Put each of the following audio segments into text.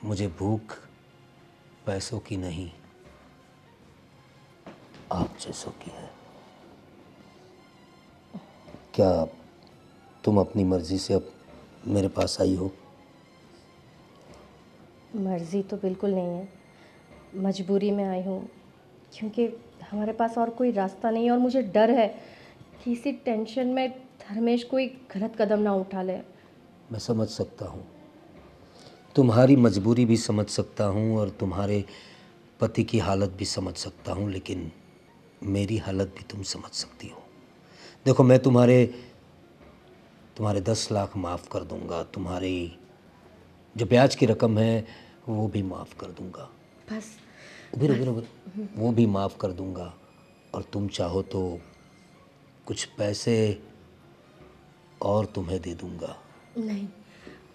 मुझे भूख पैसों की नहीं, आप जैसों की है। क्या तुम अपनी मर्जी से अब मेरे पास आई हो? मर्ज़ी तो बिल्कुल नहीं है, मजबूरी में आई हूँ, क्योंकि हमारे पास और कोई रास्ता नहीं है और मुझे डर है कि इसी टेंशन में धर्मेश कोई गलत कदम ना उठा ले। मैं समझ सकता हूँ, तुम्हारी मजबूरी भी समझ सकता हूँ और तुम्हारे पति की हालत भी समझ सकता हूँ, लेकिन मेरी हालत भी तुम समझ सकती हो। देखो, मैं तुम्हारे 10 लाख माफ़ कर दूंगा, तुम्हारी जो ब्याज की रकम है वो भी माफ़ कर दूंगा। बस उबिर वो भी माफ़ कर दूंगा, और तुम चाहो तो कुछ पैसे और तुम्हें दे दूंगा। नहीं,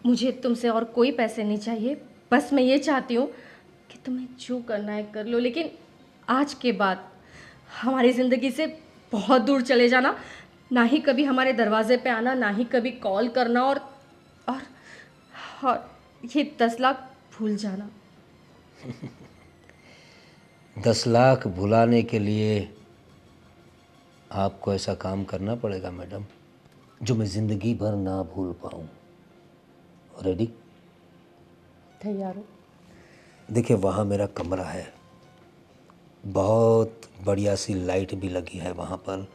मुझे तुमसे और कोई पैसे नहीं चाहिए। बस मैं ये चाहती हूँ कि तुम्हें जो करना है कर लो, लेकिन आज के बाद हमारी ज़िंदगी से बहुत दूर चले जाना। ना ही कभी हमारे दरवाजे पे आना, ना ही कभी कॉल करना, और और ये 10 लाख भूल जाना। 10 लाख भुलाने के लिए आपको ऐसा काम करना पड़ेगा मैडम, जो मैं ज़िंदगी भर ना भूल पाऊँ। रेडी? तैयार हो? देखिए, वहाँ मेरा कमरा है, बहुत बढ़िया सी लाइट भी लगी है वहाँ पर,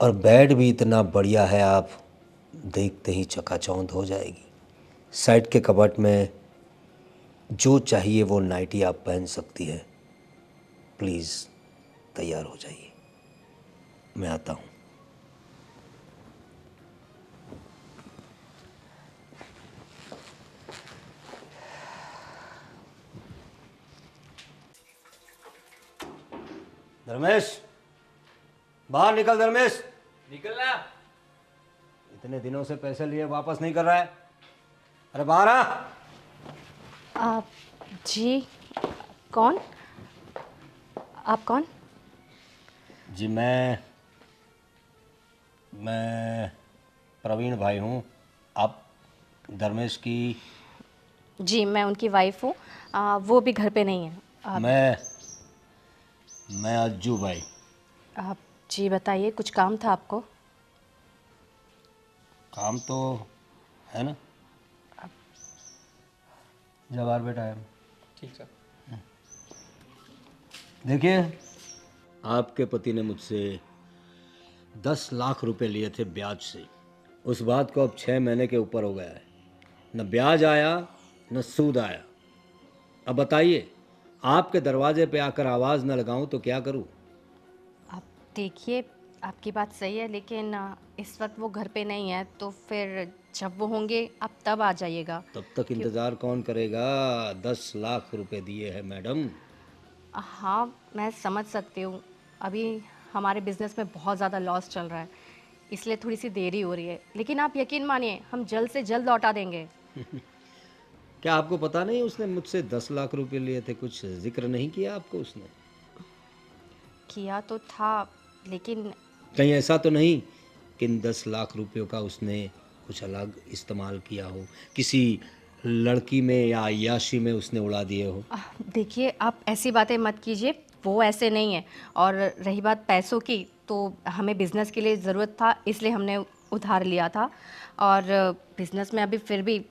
और बेड भी इतना बढ़िया है, आप देखते ही चकाचौंध हो जाएगी। साइड के कबर्ड में जो चाहिए वो नाइटी आप पहन सकती है। प्लीज़ तैयार हो जाइए, मैं आता हूँ। धर्मेश, बाहर निकल। धर्मेश, निकलना। इतने दिनों से पैसे लिए वापस नहीं कर रहा है। अरे बाहर आ। आप जी कौन? आप कौन? जी मैं प्रवीण भाई हूँ। आप धर्मेश की? जी मैं उनकी वाइफ हूँ। वो भी घर पे नहीं है। मैं अज्जू भाई। आप जी बताइए, कुछ काम था आपको? काम तो है ना। जा बाहर बैठा है। ठीक सर। देखिए, आपके पति ने मुझसे 10 लाख रुपए लिए थे ब्याज से। उस बात को अब 6 महीने के ऊपर हो गया है, न ब्याज आया न सूद आया। अब बताइए, आपके दरवाजे पे आकर आवाज़ न लगाऊं तो क्या करूं? आप देखिए, आपकी बात सही है, लेकिन इस वक्त वो घर पे नहीं है, तो फिर जब वो होंगे आप तब आ जाइएगा। तब तक क्यों? इंतज़ार कौन करेगा? 10 लाख रुपए दिए हैं मैडम। हाँ, मैं समझ सकती हूँ। अभी हमारे बिज़नेस में बहुत ज़्यादा लॉस चल रहा है, इसलिए थोड़ी सी देरी हो रही है, लेकिन आप यकीन मानिए हम जल्द से जल्द लौटा देंगे। क्या आपको पता नहीं उसने मुझसे 10 लाख रुपए लिए थे? कुछ जिक्र नहीं किया आपको उसने? किया तो था, लेकिन कहीं ऐसा तो नहीं कि इन 10 लाख रुपयों का उसने कुछ अलग इस्तेमाल किया हो, किसी लड़की में या अय्याशी में उसने उड़ा दिए हो? देखिए आप ऐसी बातें मत कीजिए, वो ऐसे नहीं है। और रही बात पैसों की, तो हमें बिज़नेस के लिए ज़रूरत था, इसलिए हमने उधार लिया था। और बिज़नेस में अभी फिर भी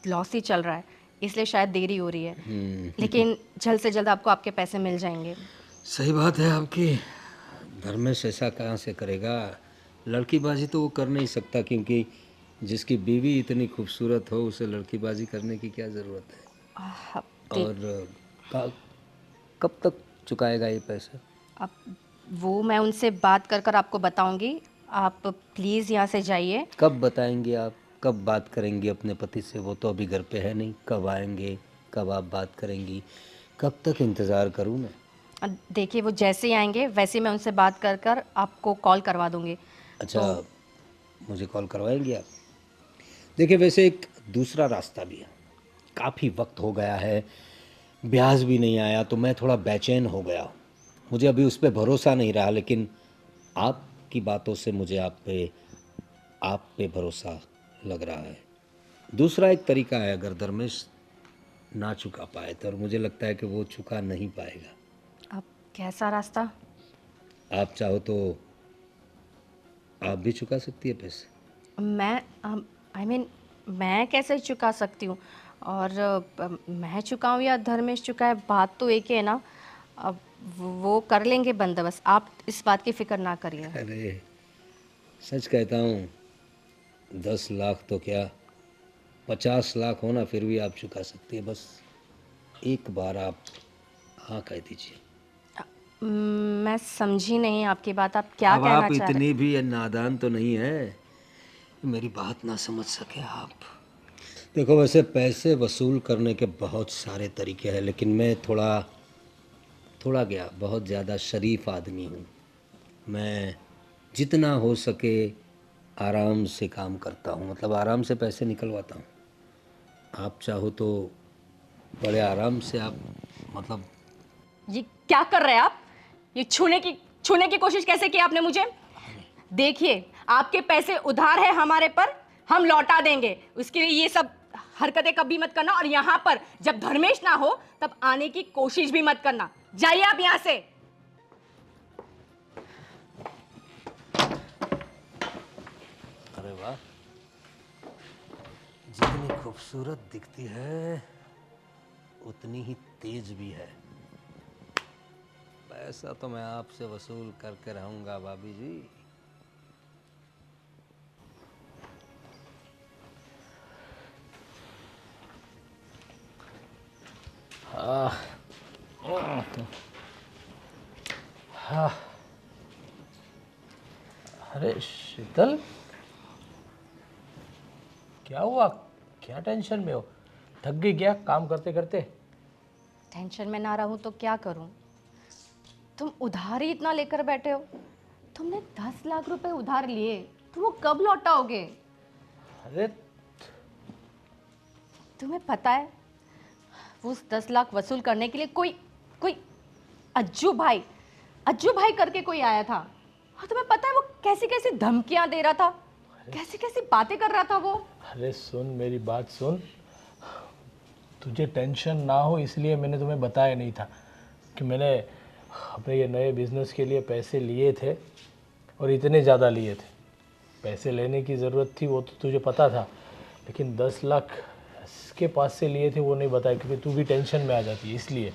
लॉस ही चल रहा है, इसलिए शायद देरी हो रही है। लेकिन जल्द से जल्द आपको आपके पैसे मिल जाएंगे। सही बात है आपकी। धर्मेश ऐसा कहाँ से करेगा? लड़कीबाजी तो वो कर नहीं सकता, क्योंकि जिसकी बीवी इतनी खूबसूरत हो उसे लड़कीबाजी करने की क्या ज़रूरत है? आप देख और कब तक चुकाएगा ये पैसा? अब वो मैं उनसे बात कर कर आपको बताऊंगी। आप प्लीज़ यहाँ से जाइए। कब बताएंगे आप? कब बात करेंगी अपने पति से? वो तो अभी घर पे है नहीं। कब आएंगे? कब आप बात करेंगी? कब तक इंतज़ार करूँ मैं? देखिए वो जैसे ही आएंगे वैसे ही मैं उनसे बात कर कर आपको कॉल करवा दूंगी। अच्छा, तो मुझे कॉल करवाएंगे आप? देखिए, वैसे एक दूसरा रास्ता भी है। काफ़ी वक्त हो गया है, ब्याज भी नहीं आया, तो मैं थोड़ा बेचैन हो गया हूँ। मुझे अभी उस पर भरोसा नहीं रहा, लेकिन आपकी बातों से मुझे आप पे भरोसा लग रहा है। दूसरा एक तरीका है, अगर धर्मेश ना चुका पाए थे और मुझे लगता है कि वो चुका नहीं पाएगा। अब कैसा रास्ता? आप चाहो तो आप भी चुका सकती है पैसे। मैं आई मीन मैं कैसे चुका सकती हूँ? और मैं चुकाऊँ या धर्मेश चुकाए, बात तो एक ही है ना। अब वो कर लेंगे बंदोबस्त, आप इस बात की फिक्र ना करिए। अरे सच कहता हूँ, 10 लाख तो क्या, 50 लाख हो ना फिर भी आप चुका सकती है। बस एक बार आप हाँ कह दीजिए। मैं समझी नहीं आपकी बात, आप क्या अब कहना आप चाह रहे? इतनी भी नादान तो नहीं है, मेरी बात ना समझ सके आप। देखो, वैसे पैसे वसूल करने के बहुत सारे तरीके हैं, लेकिन मैं थोड़ा थोड़ा क्या बहुत ज़्यादा शरीफ आदमी हूँ। मैं जितना हो सके आराम से काम करता हूँ, मतलब आराम से पैसे निकलवाता हूँ। आप चाहो तो बड़े आराम से आप, मतलब ये क्या कर रहे हैं आप? ये छूने की कोशिश कैसे की आपने मुझे? देखिए, आपके पैसे उधार है हमारे पर, हम लौटा देंगे। उसके लिए ये सब हरकतें कभी मत करना, और यहाँ पर जब धर्मेश ना हो तब आने की कोशिश भी मत करना। जाइए आप यहाँ से। अरे वाह, जितनी खूबसूरत दिखती है उतनी ही तेज भी है। पैसा तो मैं आपसे वसूल करके रहूंगा भाभी जी। अरे शीतल, क्या हुआ? क्या टेंशन में हो? थक गई क्या काम करते करते? टेंशन में ना रहूं तो क्या करूं? तुम उधार ही इतना लेकर बैठे हो। तुमने 10 लाख रुपए उधार लिए, तुम वो कब लौटाओगे? अरे तुम्हें पता है, वो उस 10 लाख वसूल करने के लिए कोई कोई अज्जू भाई करके कोई आया था। और तुम्हें पता है वो कैसी कैसी धमकियां दे रहा था, कैसी कैसी बातें कर रहा था वो। अरे सुन, मेरी बात सुन। तुझे टेंशन ना हो इसलिए मैंने तुम्हें बताया नहीं था कि मैंने अपने ये नए बिजनेस के लिए पैसे लिए थे, और इतने ज़्यादा लिए थे। पैसे लेने की ज़रूरत थी वो तो तुझे पता था, लेकिन 10 लाख इसके पास से लिए थे वो नहीं बताया, क्योंकि तू भी टेंशन में आ जाती है इसलिए।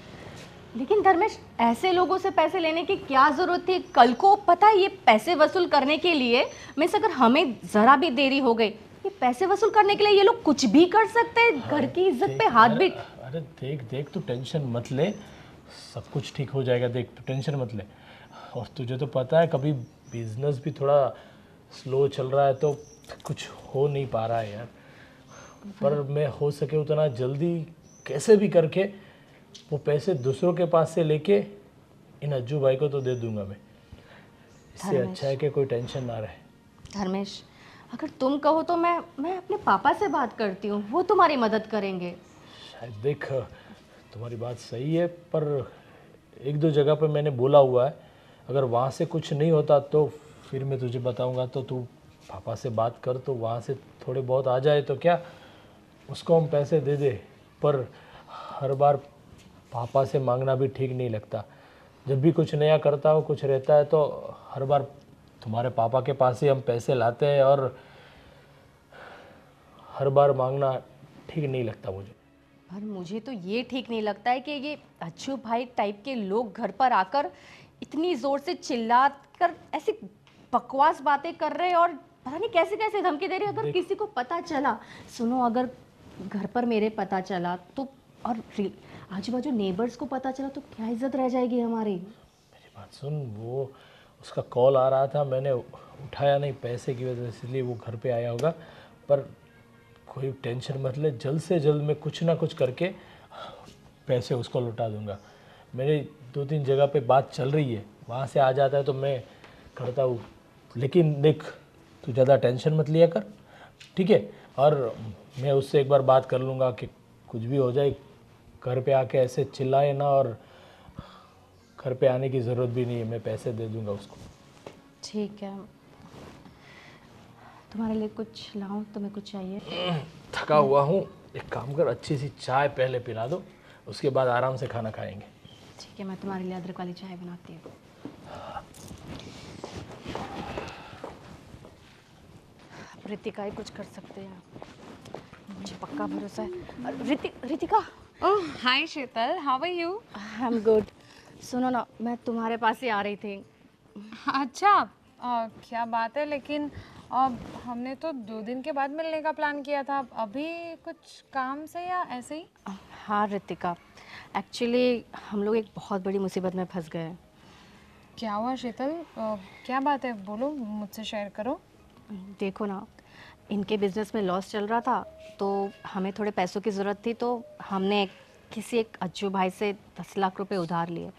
लेकिन धर्मेश, ऐसे लोगों से पैसे लेने की क्या जरूरत थी? कल को पता है ये पैसे वसूल करने के लिए, मिस अगर हमें जरा भी देरी हो गई, ये पैसे वसूल करने के लिए ये लोग कुछ भी कर सकते हैं। घर की इज्जत पे हाथ भी। अरे देख देख, तू टेंशन मत ले, सब कुछ ठीक हो जाएगा। देख तू टेंशन मत ले। और तुझे तो पता है कभी बिजनेस भी थोड़ा स्लो चल रहा है तो कुछ हो नहीं पा रहा है यार। पर मैं हो सके उतना जल्दी कैसे भी करके वो पैसे दूसरों के पास से लेके इन अज्जू भाई को तो दे दूंगा मैं। इससे धर्मेश, अच्छा है कि कोई टेंशन ना रहे। धर्मेश, अगर तुम कहो तो मैं अपने पापा से बात करती हूँ, वो तुम्हारी मदद करेंगे। शायद देख, तुम्हारी बात सही है, पर एक दो जगह पे मैंने बोला हुआ है, अगर वहाँ से कुछ नहीं होता तो फिर मैं तुझे बताऊंगा। तो तू पापा से बात कर, तो वहाँ से थोड़े बहुत आ जाए तो क्या, उसको हम पैसे दे दे। पर हर बार पापा से मांगना भी ठीक नहीं लगता। जब भी कुछ नया करता हो, कुछ रहता है, तो हर बार तुम्हारे पापा के पास ही हम पैसे लाते हैं, और हर बार मांगना ठीक नहीं लगता मुझे। पर मुझे तो ये ठीक नहीं लगता है कि ये अच्छू भाई टाइप के लोग घर पर आकर इतनी जोर से चिल्ला कर ऐसी बकवास बातें कर रहे हैं, और पता नहीं कैसे कैसे धमकी दे रहे हैं। अगर किसी को पता चला, सुनो, अगर घर पर मेरे पता चला तो, और आजू बाजू नेबर्स को पता चला तो क्या इज्जत रह जाएगी हमारी। मेरी बात सुन, वो उसका कॉल आ रहा था, मैंने उठाया नहीं पैसे की वजह से, इसलिए वो घर पे आया होगा। पर कोई टेंशन मत ले, जल्द से जल्द मैं कुछ ना कुछ करके पैसे उसको लौटा दूंगा। मेरी 2-3 जगह पे बात चल रही है, वहाँ से आ जाता है तो मैं करता हूँ। लेकिन देख, तू ज़्यादा टेंशन मत लिया कर, ठीक है? और मैं उससे एक बार बात कर लूँगा कि कुछ भी हो जाए घर पे आके ऐसे चिल्लाए ना, और घर पे आने की ज़रूरत भी नहीं है, मैं पैसे दे दूँगा उसको। ठीक है, तुम्हारे लिए कुछ लाऊं? तुम्हें कुछ चाहिए? थका हुआ हूँ, एक काम कर, अच्छी सी चाय पहले पिला दो, उसके बाद आराम से खाना खाएंगे। ठीक है, मैं तुम्हारे लिए अदरक वाली चाय बनाती हूँ। रितिका ही कुछ कर सकते हैं, मुझे पक्का भरोसा है। Ritika. Oh hi Sheetal, how are you? I am good. सुनो ना, मैं तुम्हारे पास ही आ रही थी। अच्छा, क्या बात है, लेकिन अब हमने तो 2 दिन के बाद मिलने का प्लान किया था। अभी कुछ काम से या ऐसे ही? हाँ रितिका, एक्चुअली हम लोग एक बहुत बड़ी मुसीबत में फंस गए हैं। क्या हुआ शीतल? क्या बात है, बोलो, मुझसे शेयर करो। देखो ना, इनके बिजनेस में लॉस चल रहा था, तो हमें थोड़े पैसों की ज़रूरत थी, तो हमने किसी एक अज्जू भाई से 10 लाख रुपए उधार लिए।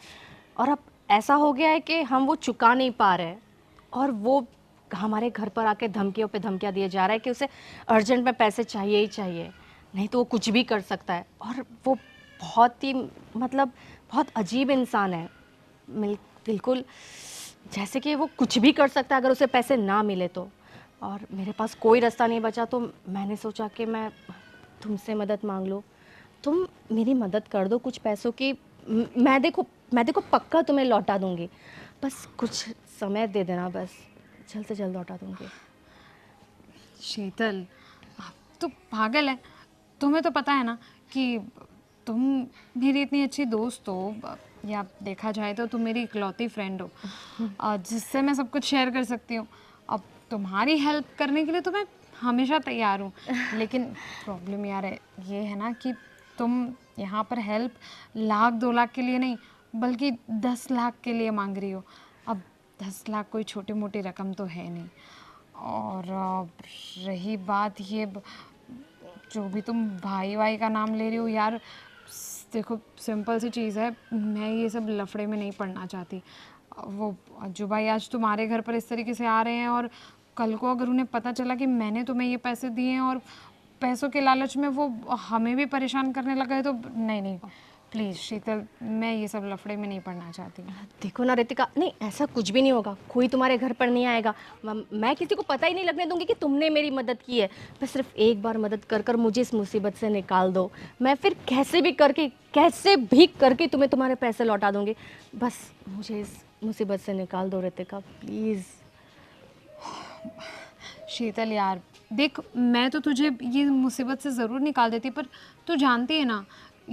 और अब ऐसा हो गया है कि हम वो चुका नहीं पा रहे, और वो हमारे घर पर आके धमकियों पे धमकियाँ दिए जा रहा है कि उसे अर्जेंट में पैसे चाहिए ही चाहिए, नहीं तो वो कुछ भी कर सकता है। और वो बहुत ही मतलब बहुत अजीब इंसान है, बिल्कुल जैसे कि वो कुछ भी कर सकता है अगर उसे पैसे ना मिले तो। और मेरे पास कोई रास्ता नहीं बचा, तो मैंने सोचा कि मैं तुमसे मदद मांग लूँ। तुम मेरी मदद कर दो कुछ पैसों की। मैं देखो पक्का तुम्हें लौटा दूंगी, बस कुछ समय दे देना, बस जल्द से जल्द लौटा दूंगी। शीतल, आप तो पागल है। तुम्हें तो पता है ना कि तुम मेरी इतनी अच्छी दोस्त हो, या देखा जाए तो तुम मेरी इकलौती फ्रेंड हो, जिससे मैं सब कुछ शेयर कर सकती हूँ। अब तुम्हारी हेल्प करने के लिए तो मैं हमेशा तैयार हूँ, लेकिन प्रॉब्लम यार ये है ना कि तुम यहाँ पर हेल्प 1-2 लाख के लिए नहीं, बल्कि 10 लाख के लिए मांग रही हो। अब 10 लाख कोई छोटी मोटी रकम तो है नहीं। और रही बात ये जो भी तुम भाई वाई का नाम ले रही हो यार, देखो सिंपल सी चीज़ है, मैं ये सब लफड़े में नहीं पड़ना चाहती। वो अज्जू भाई आज तुम्हारे घर पर इस तरीके से आ रहे हैं, और कल को अगर उन्हें पता चला कि मैंने तुम्हें ये पैसे दिए हैं और पैसों के लालच में वो हमें भी परेशान करने लगा है, तो नहीं प्लीज़ शीतल, मैं ये सब लफड़े में नहीं पड़ना चाहती। देखो ना रितिका, नहीं ऐसा कुछ भी नहीं होगा, कोई तुम्हारे घर पर नहीं आएगा। मैं किसी को पता ही नहीं लगने दूंगी कि तुमने मेरी मदद की है। बस सिर्फ एक बार मदद कर कर मुझे इस मुसीबत से निकाल दो, मैं फिर कैसे भी करके तुम्हें तुम्हारे पैसे लौटा दूंगी। बस मुझे इस मुसीबत से निकाल दो रितिका, प्लीज़। शीतल यार देख, मैं तो तुझे ये मुसीबत से ज़रूर निकाल देती, पर तू जानती है ना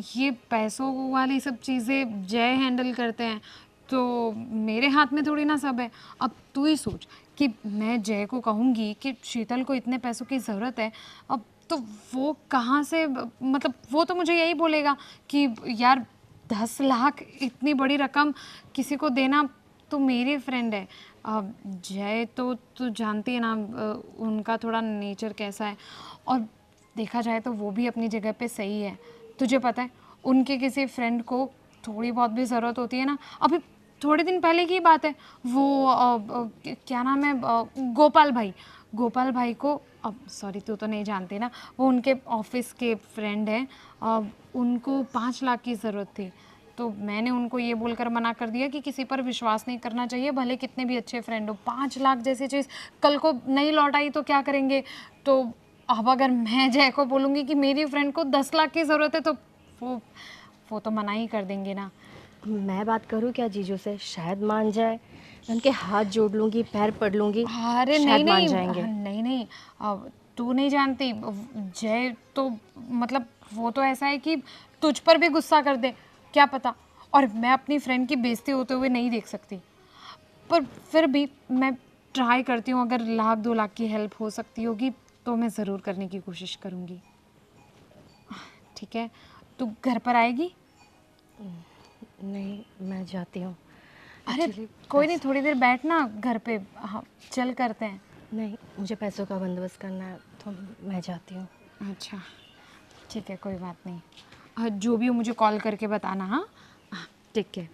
ये पैसों वाली सब चीज़ें जय हैंडल करते हैं, तो मेरे हाथ में थोड़ी ना सब है। अब तू ही सोच कि मैं जय को कहूँगी कि शीतल को इतने पैसों की ज़रूरत है, अब तो वो कहाँ से, मतलब वो तो मुझे यही बोलेगा कि यार 10 लाख इतनी बड़ी रकम किसी को देना, तो मेरी फ्रेंड है। अब जय तो तू जानती है ना उनका थोड़ा नेचर कैसा है, और देखा जाए तो वो भी अपनी जगह पे सही है। तुझे पता है उनके किसी फ्रेंड को थोड़ी बहुत भी ज़रूरत होती है ना, अभी थोड़े दिन पहले की बात है, वो क्या नाम है, गोपाल भाई को, अब सॉरी तू तो नहीं जानती ना, वो उनके ऑफिस के फ्रेंड हैं, उनको 5 लाख की ज़रूरत थी। तो मैंने उनको ये बोलकर मना कर दिया कि किसी पर विश्वास नहीं करना चाहिए, भले कितने भी अच्छे फ्रेंड हो। 5 लाख जैसी चीज़ कल को नहीं लौट आई तो क्या करेंगे? तो अब अगर मैं जय को बोलूँगी कि मेरी फ्रेंड को 10 लाख की ज़रूरत है, तो वो तो मना ही कर देंगे ना। मैं बात करूँ क्या जीजू से, शायद मान जाए। उनके हाथ जोड़ लूँगी, पैर पड़ लूँगी, अरे शायद मान नहीं जाएंगे। नहीं, अब तू नहीं जानती, जय तो मतलब वो तो ऐसा है कि तुझ पर भी गुस्सा कर दे, क्या पता। और मैं अपनी फ्रेंड की बेइज्जती होते हुए नहीं देख सकती, पर फिर भी मैं ट्राई करती हूँ, अगर 1-2 लाख की हेल्प हो सकती होगी तो मैं ज़रूर करने की कोशिश करूँगी। ठीक है, तू घर पर आएगी? नहीं, मैं जाती हूँ। अरे कोई नहीं, थोड़ी देर बैठना घर पे, हाँ चल करते हैं। नहीं, मुझे पैसों का बंदोबस्त करना है, तो मैं जाती हूँ। अच्छा ठीक है, कोई बात नहीं। जो भी हो मुझे कॉल करके बताना। हाँ ठीक है।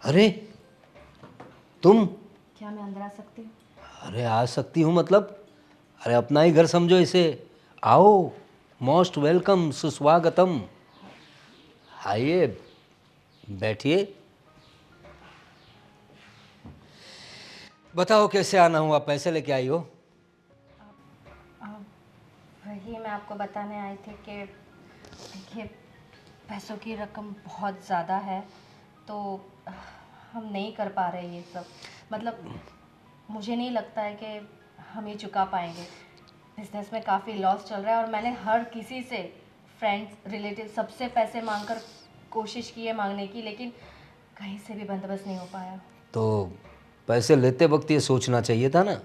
अरे तुम, क्या मैं अंदर आ सकती हूँ? अरे आ सकती हूँ मतलब, अरे अपना ही घर समझो इसे। आओ, मोस्ट वेलकम, सुस्वागतम। आइए, बैठिए। बताओ कैसे आना हुआ, पैसे लेके आई हो? वही मैं आपको बताने आई थी कि देखिए पैसों की रकम बहुत ज़्यादा है, तो हम नहीं कर पा रहे ये सब। मतलब मुझे नहीं लगता है कि हम ये चुका पाएंगे। बिजनेस में काफ़ी लॉस चल रहा है और मैंने हर किसी से, फ्रेंड्स, रिलेटिव, सबसे पैसे मांगकर कोशिश की है मांगने की, लेकिन कहीं से भी बंदोबस्त नहीं हो पाया। तो पैसे लेते वक्त ये सोचना चाहिए था ना,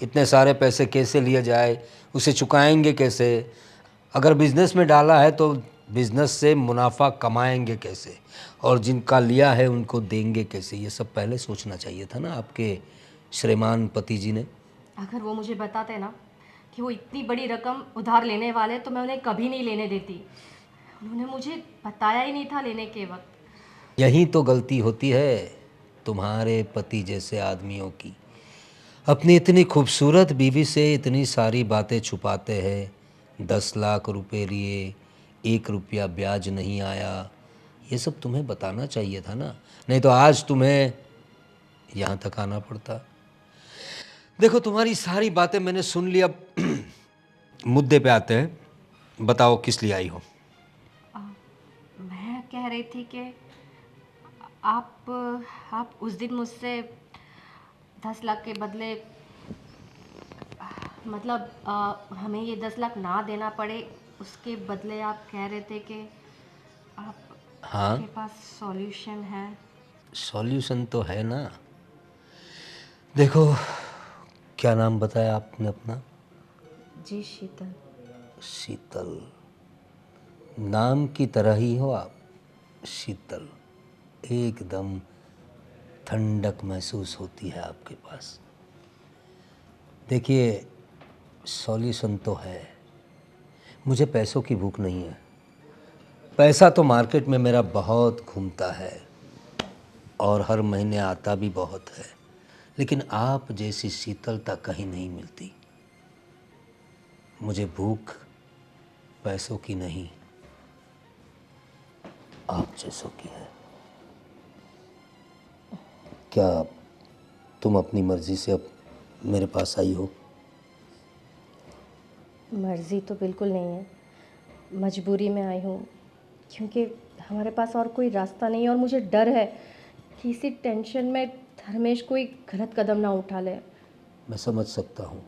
इतने सारे पैसे कैसे लिए जाए, उसे चुकाएंगे कैसे। अगर बिज़नेस में डाला है तो बिज़नेस से मुनाफा कमाएंगे कैसे, और जिनका लिया है उनको देंगे कैसे, ये सब पहले सोचना चाहिए था ना आपके श्रीमान पति जी ने। अगर वो मुझे बताते ना कि वो इतनी बड़ी रकम उधार लेने वाले, तो मैं उन्हें कभी नहीं लेने देती। उन्होंने मुझे बताया ही नहीं था लेने के वक्त। यही तो गलती होती है तुम्हारे पति जैसे आदमियों की। अपनी इतनी खूबसूरत बीवी से इतनी सारी बातें छुपाते हैं। 10 लाख रुपए लिए, 1 रुपया ब्याज नहीं आया, ये सब तुम्हें बताना चाहिए था ना, नहीं तो आज तुम्हें यहाँ तक आना पड़ता। देखो तुम्हारी सारी बातें मैंने सुन ली, अब मुद्दे पे आते हैं। बताओ किस लिए आई हो? मैं कह रही थी कि आप उस दिन मुझसे 10 लाख के बदले, मतलब हमें ये 10 लाख ना देना पड़े, उसके बदले आप कह रहे थे कि हाँ, आपके पास सॉल्यूशन है। सॉल्यूशन तो है ना। देखो, क्या नाम बताया आपने अपना? जी शीतल। शीतल, नाम की तरह ही हो आप, शीतल। एकदम ठंडक महसूस होती है आपके पास। देखिए, सॉल्यूशन तो है। मुझे पैसों की भूख नहीं है। पैसा तो मार्केट में मेरा बहुत घूमता है और हर महीने आता भी बहुत है, लेकिन आप जैसी शीतलता कहीं नहीं मिलती। मुझे भूख पैसों की नहीं, आप जैसों की है। क्या तुम अपनी मर्जी से अब मेरे पास आई हो? मर्ज़ी तो बिल्कुल नहीं है, मजबूरी में आई हूँ, क्योंकि हमारे पास और कोई रास्ता नहीं है और मुझे डर है कि इसी टेंशन में धर्मेश कोई गलत कदम ना उठा ले। मैं समझ सकता हूँ,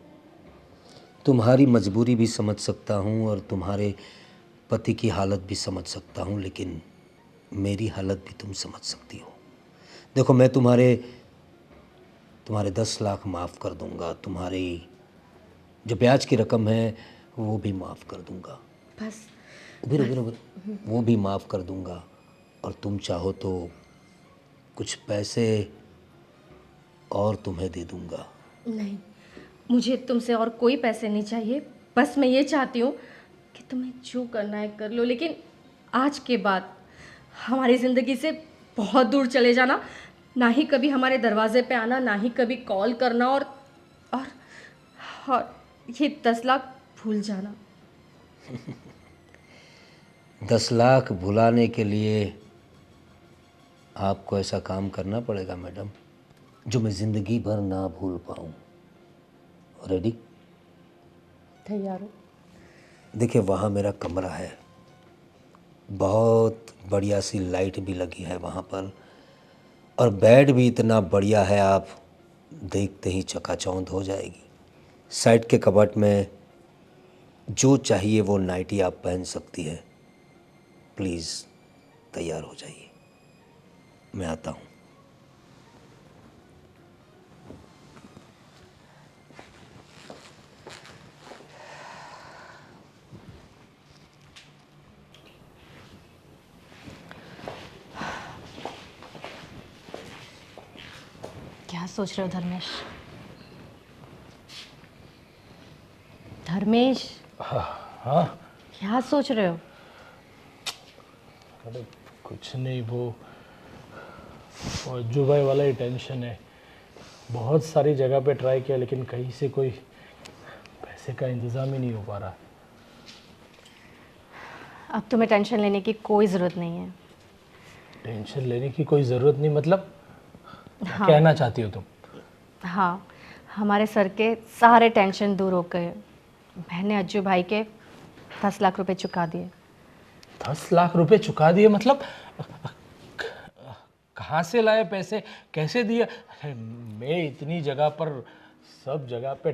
तुम्हारी मजबूरी भी समझ सकता हूँ और तुम्हारे पति की हालत भी समझ सकता हूँ, लेकिन मेरी हालत भी तुम समझ सकती हो। देखो, मैं तुम्हारे 10 लाख माफ़ कर दूंगा, तुम्हारी जो ब्याज की रकम है वो भी माफ़ कर दूंगा। बस उधर वो भी माफ़ कर दूंगा, और तुम चाहो तो कुछ पैसे और तुम्हें दे दूंगा। नहीं, मुझे तुमसे और कोई पैसे नहीं चाहिए। बस मैं ये चाहती हूँ कि तुम्हें जो करना है कर लो, लेकिन आज के बाद हमारी ज़िंदगी से बहुत दूर चले जाना। ना ही कभी हमारे दरवाजे पे आना, ना ही कभी कॉल करना, और और ये 10 लाख भूल जाना। 10 लाख भुलाने के लिए आपको ऐसा काम करना पड़ेगा मैडम, जो मैं ज़िंदगी भर ना भूल पाऊँ। रेडी? तैयार हो? देखिए, वहाँ मेरा कमरा है, बहुत बढ़िया सी लाइट भी लगी है वहाँ पर, और बेड भी इतना बढ़िया है, आप देखते ही चकाचौंध हो जाएगी। साइड के कबर्ड में जो चाहिए वो नाइटी आप पहन सकती है। प्लीज़ तैयार हो जाइए, मैं आता हूँ। क्या सोच रहे हो धर्मेश? धर्मेश, हाँ, क्या सोच रहे हो? अरे कुछ नहीं, वो अज्जू भाई वाला ही टेंशन है। बहुत सारी जगह पे ट्राई किया, लेकिन कहीं से कोई पैसे का इंतज़ाम ही नहीं हो पा रहा। अब तुम्हें टेंशन लेने की कोई ज़रूरत नहीं है। टेंशन लेने की कोई ज़रूरत नहीं, मतलब क्या हाँ। कहना चाहती हो तुम? हाँ, हमारे सर के सारे टेंशन दूर हो गए। मैंने अज्जू भाई के 10 लाख रुपए चुका दिए। 10 लाख रुपए चुका दिए मतलब? कहाँ से लाए पैसे, कैसे दिए? अरे मैं इतनी जगह पर, सब जगह पे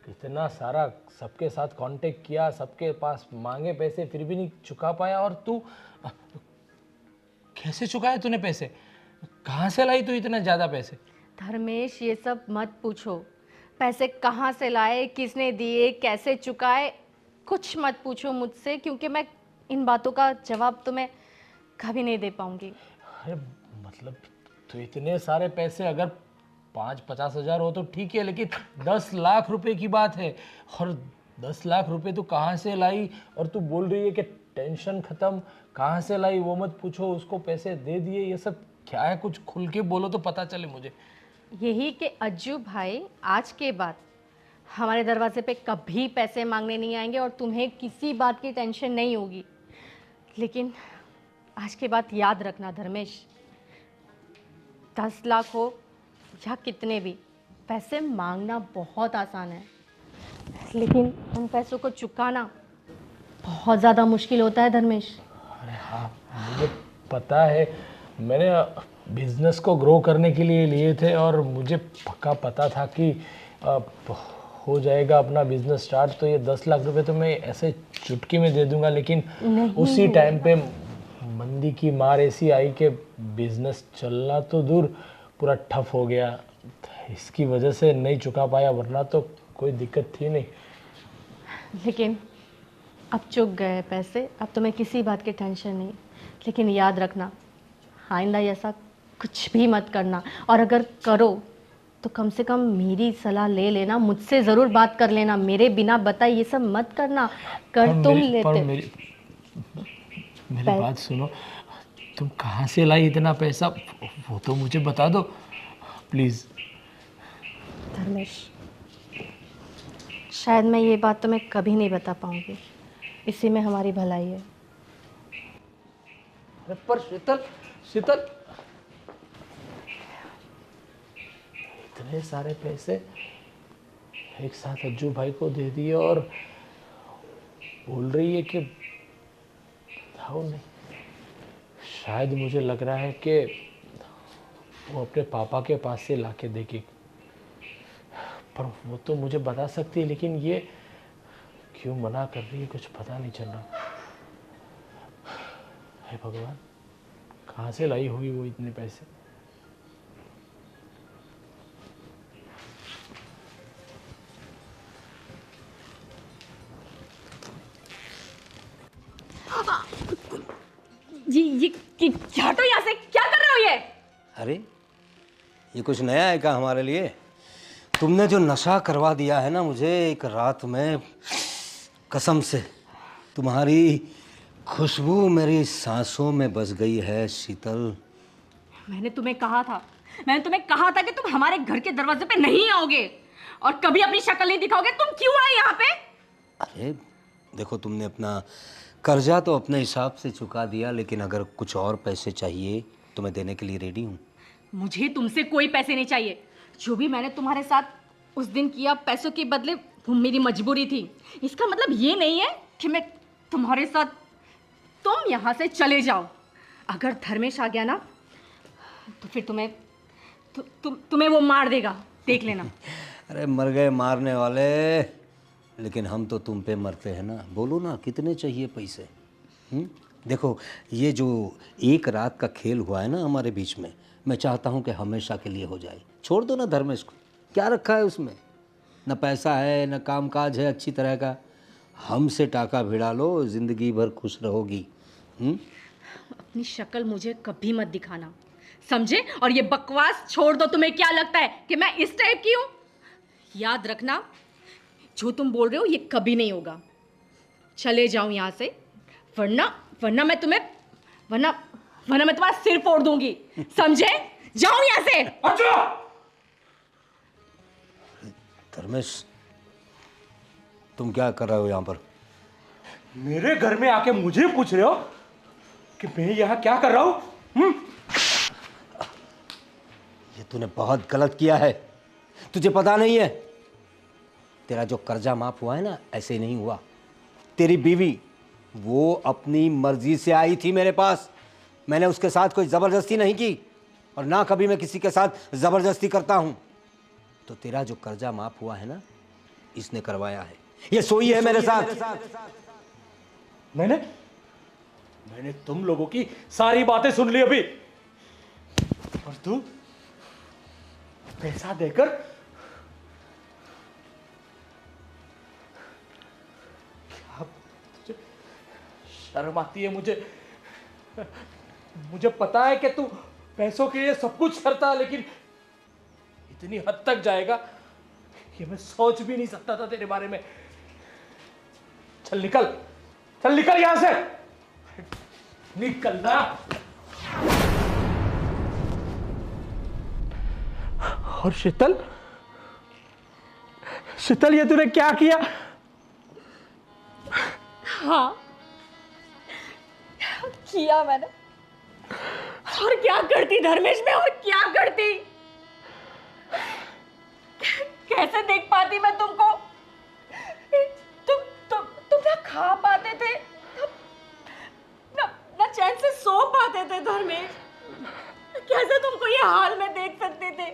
इतना सारा सबके साथ कांटेक्ट किया, सबके पास मांगे पैसे, फिर भी नहीं चुका पाया। और तू कैसे चुकाए तूने पैसे? कहाँ से लाई तू इतना ज़्यादा पैसे? धर्मेश, ये सब मत पूछो। पैसे कहाँ से लाए, किसने दिए, कैसे चुकाए, कुछ मत पूछो मुझसे, क्योंकि मैं इन बातों का जवाब तुम्हें कभी नहीं दे पाऊंगी। अरे मतलब तो इतने सारे पैसे, अगर 5-50 हज़ार हो तो ठीक है, लेकिन 10 लाख रुपए की बात है। और 10 लाख रुपए तू कहाँ से लाई? और तू बोल रही है कि टेंशन ख़त्म, कहाँ से लाई वो मत पूछो, उसको पैसे दे दिए, ये सब क्या है? कुछ खुल के बोलो तो पता चले मुझे। यही कि अज्जू भाई आज के बाद हमारे दरवाजे पे कभी पैसे मांगने नहीं आएंगे और तुम्हें किसी बात की टेंशन नहीं होगी। लेकिन आज के बाद याद रखना धर्मेश, 10 लाख हो या कितने भी, पैसे मांगना बहुत आसान है, लेकिन उन पैसों को चुकाना बहुत ज़्यादा मुश्किल होता है धर्मेश। अरे हाँ, मुझे पता है। मैंने बिजनेस को ग्रो करने के लिए लिए थे और मुझे पक्का पता था कि हो जाएगा अपना बिजनेस स्टार्ट, तो ये 10 लाख रुपए तो मैं ऐसे चुटकी में दे दूंगा। लेकिन उसी टाइम पे मंदी की मार ऐसी आई कि बिजनेस चलना तो दूर, पूरा ठप हो गया। इसकी वजह से नहीं चुका पाया, वरना तो कोई दिक्कत थी नहीं। लेकिन अब चुक गए पैसे, अब तुम्हें किसी बात की टेंशन नहीं। लेकिन याद रखना, आइंदा ऐसा कुछ भी मत करना, और अगर करो तो कम से कम मेरी सलाह ले लेना, मुझसे ज़रूर बात कर लेना, मेरे बिना बताए ये सब मत करना। कर तुम लेते। मेरी बात सुनो, तुम कहाँ से लाई इतना पैसा, वो तो मुझे बता दो प्लीज़। धर्मेश, शायद मैं ये बात तुम्हें कभी नहीं बता पाऊंगी, इसी में हमारी भलाई है। अरे पर शीतल, शीतल, इतने सारे पैसे एक साथ अज्जू भाई को दे दिए और बोल रही है कि बताओ नहीं। शायद मुझे लग रहा है कि वो अपने पापा के पास से लाके देगी, पर वो तो मुझे बता सकती है, लेकिन ये क्यों मना कर रही है, कुछ पता नहीं चल रहा। हे भगवान, कहाँ से लाई होगी वो इतने पैसे? क्या हटो यहाँ से, क्या कर रहे हो ये? अरे ये कुछ नया है क्या हमारे लिए? तुमने जो नशा करवा दिया है ना मुझे एक रात में, कसम से तुम्हारी खुशबू मेरी सांसों में बस गई है शीतल। मैंने तुम्हें कहा था कि तुम हमारे घर के दरवाजे पे नहीं आओगे और कभी अपनी शक्ल नहीं दिखाओगे। तुम क्यों आए यहाँ पे? अरे देखो, तुमने अपना कर्जा तो अपने हिसाब से चुका दिया, लेकिन अगर कुछ और पैसे चाहिए तो मैं देने के लिए रेडी हूँ। मुझे तुमसे कोई पैसे नहीं चाहिए। जो भी मैंने तुम्हारे साथ उस दिन किया पैसों के बदले, वो मेरी मजबूरी थी। इसका मतलब ये नहीं है कि मैं तुम्हारे साथ, तुम यहाँ से चले जाओ। अगर धर्मेश आ गया ना तो फिर तुम्हें वो मार देगा, देख लेना। अरे मर गए मारने वाले, लेकिन हम तो तुम पे मरते हैं ना। बोलो ना कितने चाहिए पैसे? देखो, ये जो एक रात का खेल हुआ है ना हमारे बीच में, मैं चाहता हूँ कि हमेशा के लिए हो जाए। छोड़ दो ना धर्मेश को, क्या रखा है उसमें? न पैसा है न काम काज है अच्छी तरह का। हमसे टाका भिड़ा लो, ज़िंदगी भर खुश रहोगी। अपनी शक्ल मुझे कभी मत दिखाना, समझे? और ये बकवास छोड़ दो। तुम्हें क्या लगता है कि मैं इस टाइप की हूँ? याद रखना, जो तुम बोल रहे हो ये कभी नहीं होगा। चले जाओ यहाँ से, वरना मैं तुम्हारा सिर फोड़ दूंगी, समझे? जाओ यहाँ से। धर्मेश, तुम क्या कर रहे हो यहाँ पर? मेरे घर में आके मुझे पूछ रहे हो कि मैं यहाँ क्या कर रहा हूँ? ये तूने बहुत गलत किया है। तुझे पता नहीं है, तेरा जो कर्जा माफ हुआ है ना, ऐसे नहीं हुआ। तेरी बीवी वो अपनी मर्जी से आई थी मेरे पास। मैंने उसके साथ कोई ज़बरदस्ती नहीं की और ना कभी मैं किसी के साथ ज़बरदस्ती करता हूं। तो तेरा जो कर्जा माफ हुआ है ना, इसने करवाया है। ये सोई है मेरे साथ। मैंने तुम लोगों की सारी बातें सुन ली अभी। और तू पैसा देकर क्या तुझे शर्म आती है? मुझे पता है कि तू पैसों के लिए सब कुछ करता, लेकिन इतनी हद तक जाएगा कि मैं सोच भी नहीं सकता था तेरे बारे में। चल निकल यहां से, निकलना। और शीतल, ये तूने क्या किया? हाँ, किया मैंने। और क्या करती धर्मेश में, और क्या करती? कैसे देख पाती मैं तुमको? तुम ना खा पाते थे, ना चैन से सो पाते थे धर्मेश। कैसे तुमको ये हाल में देख सकते थे?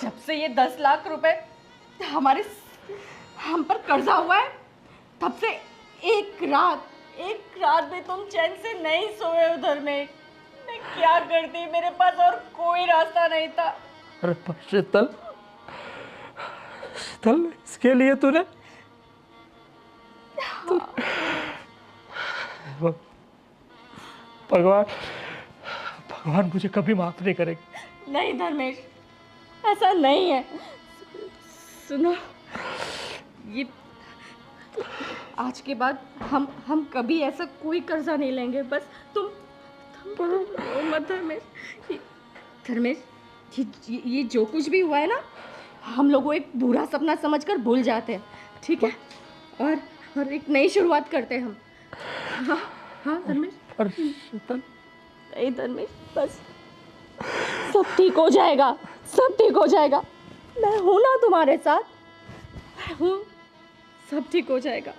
जब से ये 10 लाख रुपए हम पर कर्जा हुआ है, तब से एक रात भी तुम चैन से नहीं सोए हो धर्मेश। मैं क्या करती? मेरे पास और कोई रास्ता नहीं था। अरे शीतल, इसके लिए तूने भगवान मुझे कभी माफ नहीं करेगा। नहीं धर्मेश, ऐसा नहीं है। सुनो, ये आज के बाद हम कभी ऐसा कोई कर्जा नहीं लेंगे। बस तुम रो मत धर्मेश। ये जो कुछ भी हुआ है ना, हम लोगों एक बुरा सपना समझकर भूल जाते हैं, ठीक है? और एक नई शुरुआत करते हैं हम। हाँ धर्मेश। नहीं धर्मेश, बस सब ठीक हो जाएगा, सब ठीक हो जाएगा। मैं हूं ना तुम्हारे साथ, मैं हूं। सब ठीक हो जाएगा।